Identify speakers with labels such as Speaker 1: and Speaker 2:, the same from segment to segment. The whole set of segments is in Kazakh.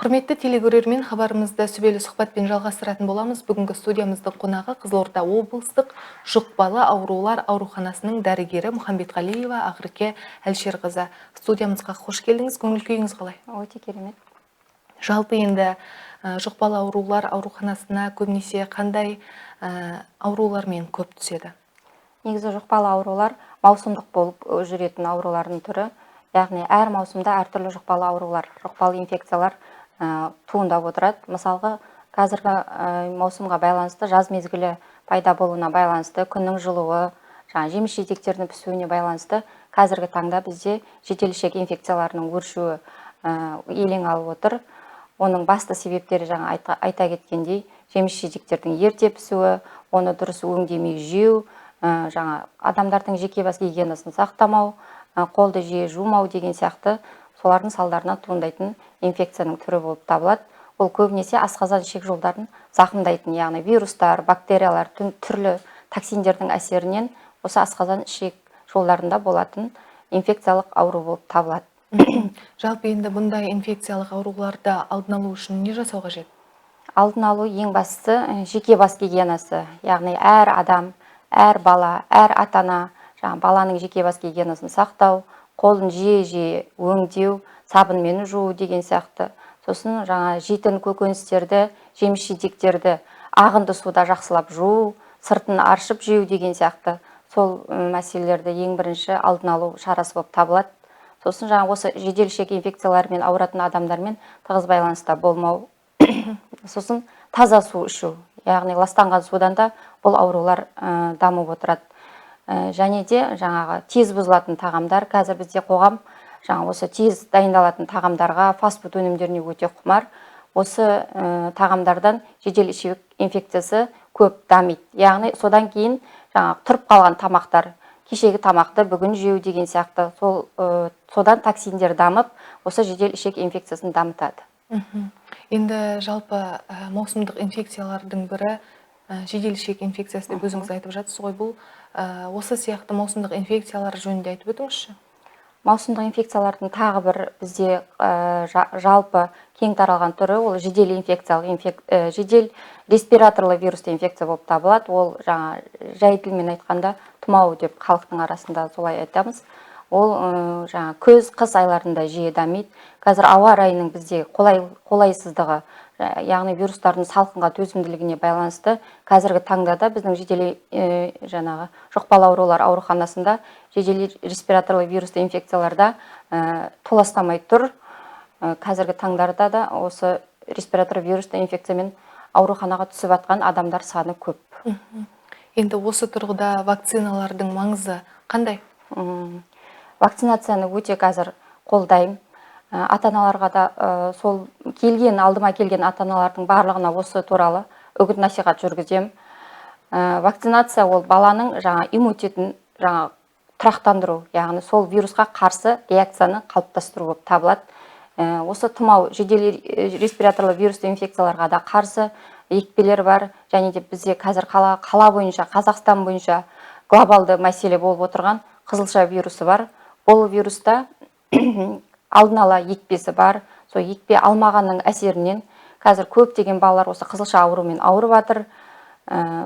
Speaker 1: Құрметті телегөрермен, хабарымызды сүбелі сұхбатпен жалғастыратын боламыз. Бүгінгі студиямыздың қонағы Қызылорда облыстық жұқпалы аурулар ауруханасының дәрігері Мұхамбетқалиева Ақерке Әлшерқызы. Студиямызға қош келдіңіз. Көңіл күйіңіз қалай?
Speaker 2: Өте керемет.
Speaker 1: Жалпы енді жұқпалы аурулар ауруханасына көбінесе қандай аурулармен көп түседі?
Speaker 2: Негізі жұқпалы аурулар маусымдық болып жүретін аурулардың түрі. Яғни әр маусымда әртүрлі жұқпалы аурулар, жұқпалы инфекциялар туындап отырады. Мысалға, қазіргі маусымға байланысты, жаз мезгілі пайда болуына байланысты, күннің жылуы, жеміс-жидектердің пісуіне байланысты қазіргі таңда бізде жедел ішек инфекцияларының өршуі елең алып отыр. Оның басты себептері жаңа айта кеткендей, жеміс-жидектердің ерте пісуі, оны дұрыс өңдемей жеу, жаңа адамдардың жеке бас гигиенасын сақтамау, қолды жиі жумау деген сияқты солардың салдарынан туындайтын инфекцияның түрі болып табылады. Ол көбінесе асқазан ішек жолдарын зақымдайтын, яғни вирустар, бактериялар, түрлі токсиндердің әсерінен осы асқазан ішек жолдарында болатын инфекциялық ауру болып табылады.
Speaker 1: Жалпы енді бұндай инфекциялық ауруларды алдын алу үшін не жасау қажет?
Speaker 2: Алдын алу ең бастысы жеке бас гигиенасы, яғни әр адам, әр бала, әр ата-ана баланың жеке бас гигиенасын сақтау, қолын жиі өңдеу, сабынмен жуу деген сияқты. Сосын жейтін көкөністерді, жеміс-жидектерді ағынды суда жақсылап жуу, сыртын аршып жеу деген сияқты. Сол мәселелерді ең бірінші алдын алу шарасы болып табылады. Сосын осы жедел ішек инфекцияларымен ауыратын адамдармен тығыз байланыста болмау. Сосын таза су ішу, яғни ластанған судан да бұл аурулар дамып отырады. Және де тез бұзылатын тағамдар, қазір бізде қоғам осы тез дайындалатын тағамдарға, фастфуд өнімдеріне өте құмар. Осы тағамдардан жедел ішек инфекциясы көп дамиды. Яғни содан кейін тұрып қалған тамақтар, кешегі тамақты бүгін жеу деген сияқты, содан токсиндер дамып, осы жедел ішек инфекциясын дамытады.
Speaker 1: Енді жалпы маусымдық инфекциялардың бірі жедел ішек инфекциясы деп өзіңіз айтып жатсыз ғой. Бұл осы сияқты маусымдық инфекциялар жөнінде айтып өтіңізші.
Speaker 2: Маусымдық инфекциялардың тағы бір бізде жалпы кең таралған түрі, ол жедел жедел респираторлы вирусты инфекция болып табылады. Ол жай тілмен айтқанда тұмау деп халықтың арасында солай айтамыз. Ол күз, қыс айларында жиі дамиды. Қазір ауа райының бізде қолайсыздығы, яғни вирустардың салқынға төзімділігіне байланысты қазіргі таңда да біздің жедел жұқпалы аурулар ауруханасында жедел респираторлы вирусты инфекцияларда толастамай тұр. Қазіргі таңдарда да осы респираторлы вирусты инфекциямен ауруханаға түсіп атқан адамдар саны көп.
Speaker 1: Енді осы тұрғыда вакциналардың маңызы қандай?
Speaker 2: Вакцинацияны өте қазір қолдаймын. Ата-аналарға да сол алдыма келген ата-аналардың барлығына осы туралы үгіт насихат жүргізем. Вакцинация ол баланың иммунитетін тұрақтандыру, яғни сол вирусқа қарсы реакцияны қалыптастыру болып табылады. Осы тұмау, жедел респираторлы вирусты инфекцияларға да қарсы екпелер бар. Және де бізде қазір қала бойынша, Қазақстан бойынша глобалды мәселе болып отырған қызылша вирусы бар. Бұл вируста алдын ала екпесі бар. Сол екпе алмағанның әсерінен қазір көптеген балалар осы қызылша аурумен ауырып жатыр.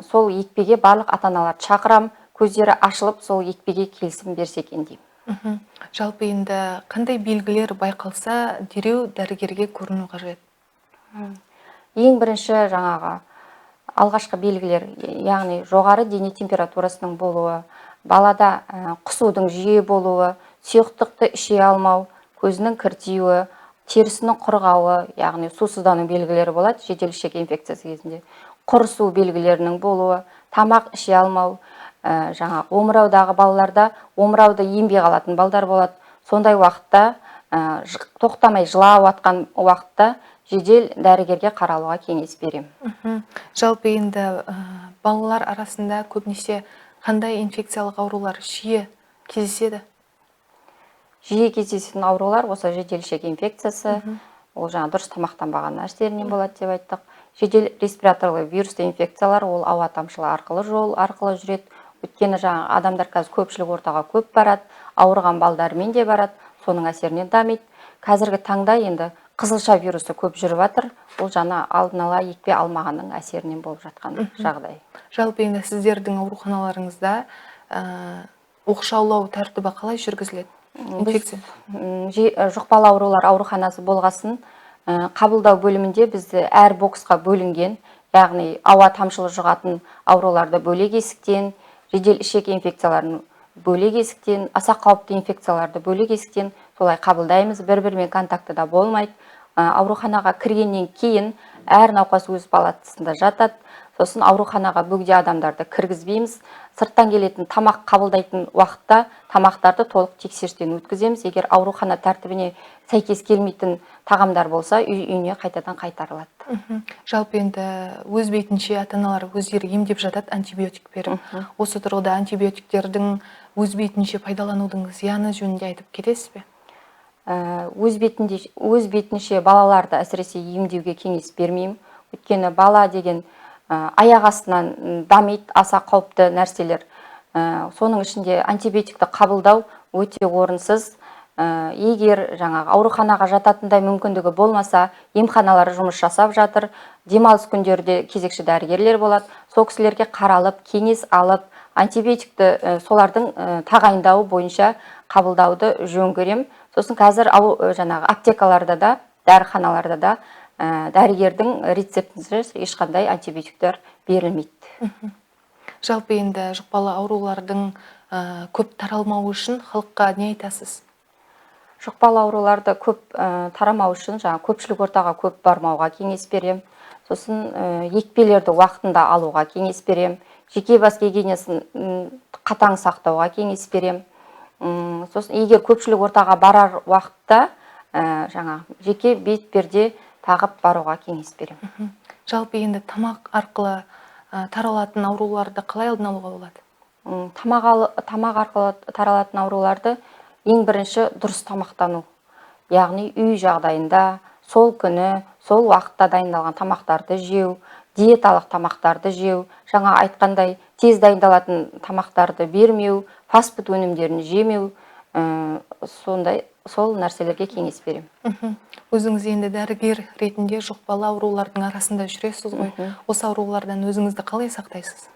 Speaker 2: Сол екпеге барлық ата-аналарды шақырам, көздері ашылып, сол екпеге келісім берсе екен деймін.
Speaker 1: Жалпы енді қандай белгілер байқалса, дереу дәрігерге көріну қажет?
Speaker 2: Ең бірінші алғашқы белгілер, яғни жоғары дене температурасының болуы, балада құсудың жиі болуы, сұйықтықты іше алмау, көзінің кіртиюі, терісінің құрғауы, яғни сусыздану белгілері болады жедел ішек инфекциясы кезінде. Құрысу белгілерінің болуы, тамақ іше алмау, омыраудағы балаларда омырауды ембей қалатын балдар болады. Сондай уақытта, тоқтамай жылап атқан уақытта жедел дәрігерге қаралуға кеңес берем.
Speaker 1: Жалпы енді балалар арасында көбінесе қандай инфекциялық аурулар жиі кездеседі?
Speaker 2: Жиі кездесетін аурулар осы жедел ішек инфекциясы, ол дұрыс тамақтанбаған нәрселерінен болады деп айттық. Жедел респираторлы вирусты инфекциялар ол ауа тамшылы жол арқылы жүреді. Өйткені адамдар қазір көпшілік ортаға көп барады, ауырған балдармен де барады, соның әсерінен дамиды. Қазіргі таңда енді қызылша вирусы көп жүріп жатыр. Ол жаңа алдын ала екпе алмағанның әсерінен болып жатқан жағдай.
Speaker 1: Жалпы енді сіздердің ауруханаларыңызда оқшаулау тәртібі қалай жүргізіледі? Инфекция.
Speaker 2: Жұқпалы аурулар ауруханасы болғасын, қабылдау бөлімінде бізді әр боксқа бөлінген, яғни ауа тамшылы жұғатын ауруларды бөлек есіктен, жедел ішек инфекцияларын бөлек есіктен, аса қауіпті инфекцияларды бөлек есіктен солай қабылдаймыз. Бір-бірімен контактыда болмайды. Ауруханаға кіргеннен кейін әр науқас өз палатасында жатады. Сосын ауруханаға бөгде адамдарды кіргізбейміз. Сырттан келетін тамақ қабылдайтын уақытта тамақтарды толық тексерістен өткіземіз. Егер аурухана тәртібіне сәйкес келмейтін тағамдар болса, үйіне қайтадан қайтарылады.
Speaker 1: Жалпы енді өз бетінше ата-аналар өздері емдеп жатады, антибиотик беріп. Осы тұрғыда антибиотиктердің өз бетінше пайдаланудың зияны жөнінде айтып кетесіз бе?
Speaker 2: Өз бетінше балаларды әсіресе емдеуге кеңес бермеймін. Өйткені бала деген аяқ астынан дамиды, аса қауіпті нәрселер. Соның ішінде антибиотикті қабылдау өте орынсыз. Егер жаңағы ауруханаға жататындай мүмкіндігі болмаса, емханалары жұмыс жасап жатыр. Демалыс күндерде кезекші дәрігерлер болады. Сол кісілерге қаралып, кеңес алып, антибиотикті солардың тағайындауы бойынша қабылдауды жөн көрем. Сосын қазір жаңағы аптекаларда да, дәріханаларда да дәрігердің рецептінсіз ешқандай антибиотиктер берілмейді.
Speaker 1: Жалпы енді жұқпалы аурулардың көп таралмауы үшін халыққа не айтасыз?
Speaker 2: Жұқпалы ауруларды көп тарамау үшін көпшілік ортаға көп бармауға кеңес берем. Сосын екпелерді уақытында алуға кеңес берем. Жеке бас гигиенасын қатаң сақтауға кеңес берем. Сосын егер көпшілік ортаға барар уақытта жеке бетперде тағып баруға кеңес берем.
Speaker 1: Жалпы енді тамақ арқылы таралатын ауруларды қалай алдын алуға болады?
Speaker 2: Тамақ арқылы таралатын ауруларды ең бірінші дұрыс тамақтану. Яғни үй жағдайында сол күні, сол уақытта дайындалған тамақтарды жеу, диеталық тамақтарды жеу, жаңа айтқандай тез дайындалатын тамақтарды бермеу, фастфуд өнімдерін жемеу, сол нәрселерге кеңес берем.
Speaker 1: Өзіңіз енді дәрігер ретінде жұқпалы аурулардың арасында жүресіз ғой. Осы аурулардан өзіңізді қалай сақтайсыз?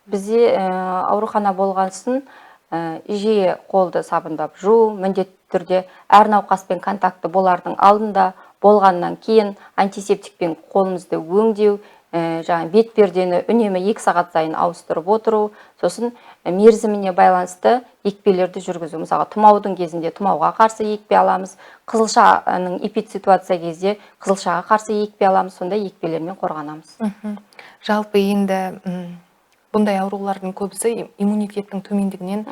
Speaker 2: Бізде аурухана болғансын, жиі қолды сабындап жуу, міндетті түрде әр науқаспен контакты болардың алдында, болғаннан кейін антисептикпен қолымызды өңдеу, бетпердені үнемі 2 сағат сайын ауыстырып отыру, сосын мерзіміне байланысты екпелерді жүргізу. Мысалы, тұмаудың кезінде тұмауға қарсы екпе аламыз, қызылшаның эпидситуация кезде қызылшаға қарсы екпе аламыз, сондай екпелермен қорғанамыз.
Speaker 1: Жалпы енді бұндай аурулардың көбісі иммунитеттің төмендігінен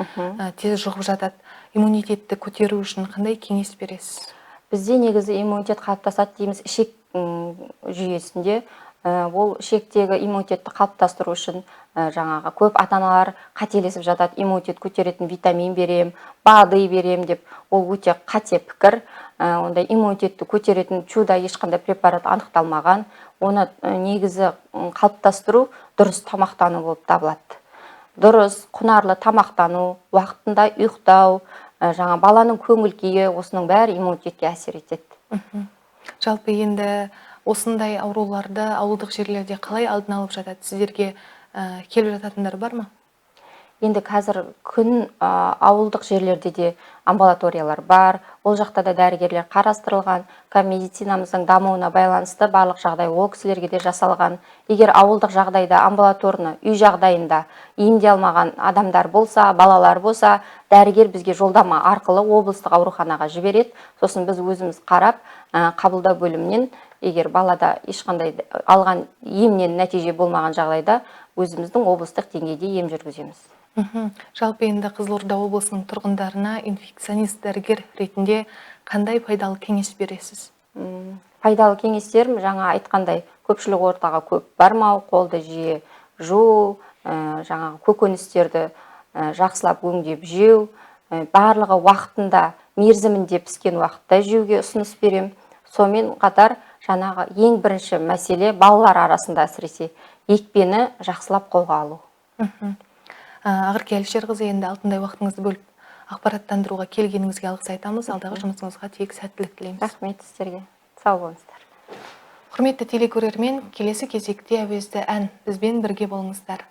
Speaker 1: тез жұғып жатады. Иммунитетті көтеру үшін қандай кеңес бересіз?
Speaker 2: Бізде негізі иммунитет қалыптасады дейміз ішек жүйесінде. Ол ішектегі иммунитетті қалыптастыру үшін жаңағы көп ата-аналар қателесіп жатады. Иммунитет көтеретін витамин берем, БАДы берем деп. Ол өте қате пікір. Ондай иммунитетті көтеретін чудо ешқандай препарат анықталмаған. Оны негізі қалыптастыру дұрыс тамақтану болып табылады. Дұрыс, құнарлы тамақтану, уақытында ұйықтау, жаңа баланың көңіл күйі, осының бәрі иммунитетке әсер етеді.
Speaker 1: Жалпы енді осындай ауруларды ауылдық жерлерде қалай алдын алып жатады? Сіздерге келіп жататындар бар ма?
Speaker 2: Енді қазір күн ауылдық жерлерде де амбулаториялар бар. Ол жақта да дәрігерлер қарастырылған. Медицинамыздың дамуына байланысты барлық жағдай ол кісілерге де жасалған. Егер ауылдық жағдайда амбулаторны үй жағдайында емдей алмаған адамдар болса, балалар болса, дәрігер бізге жолдама арқылы облыстық ауруханаға жібереді. Сосын біз өзіміз қарап, қабылдау бөлімінен егер балада ешқандай алған емнен нәтиже болмаған жағдайда өзіміздің облыстық деңгейде ем жүргіземіз.
Speaker 1: Жалпы енді Қызылорда облысының тұрғындарына инфекционист дәрігер ретінде қандай пайдалы кеңес бересіз?
Speaker 2: Пайдалы кеңестерім жаңа айтқандай көпшілік ортаға көп бармау, қолды жиі жуу, жаңағы көкөністерді жақсылап өңдеп жеу, барлығы уақытында мерзімінде піскен уақытта жеуге ұсыныс берем. Сонымен қатар жаңағы ең бірінші мәселе балалар арасында әсіресе екпені жақсылап қолға алу.
Speaker 1: Ақерке Әлшерқызы, енді алтындай уақытыңызды бөліп ақпараттандыруға келгеніңізге алғыс айтамыз. Алдағы жұмысыңызға тек сәттілік тілейміз.
Speaker 2: Рахмет сіздерге. Сау болыңыздар.
Speaker 1: Құрметті телекөрермен, келесі кезекте әуезді ән бізбен бірге болыңыздар.